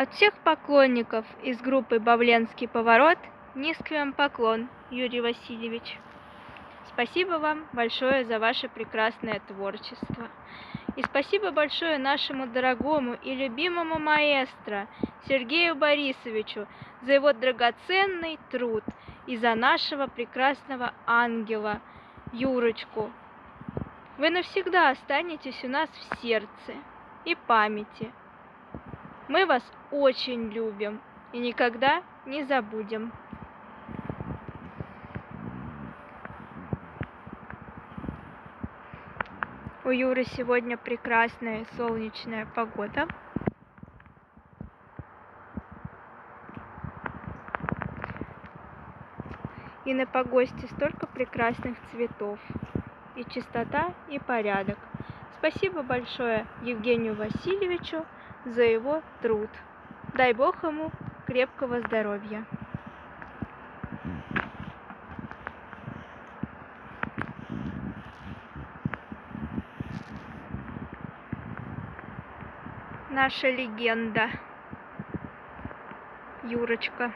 От всех поклонников из группы «Бавленский поворот» низкий вам поклон, Юрий Васильевич. Спасибо вам большое за ваше прекрасное творчество. И спасибо большое нашему дорогому и любимому маэстро Сергею Борисовичу за его драгоценный труд и за нашего прекрасного ангела Юрочку. Вы навсегда останетесь у нас в сердце и памяти. Мы вас очень любим и никогда не забудем. У Юры сегодня прекрасная солнечная погода. И на погосте столько прекрасных цветов. И чистота, и порядок. Спасибо большое Евгению Васильевичу за его труд. Дай Бог ему крепкого здоровья. Наша легенда Юрочка.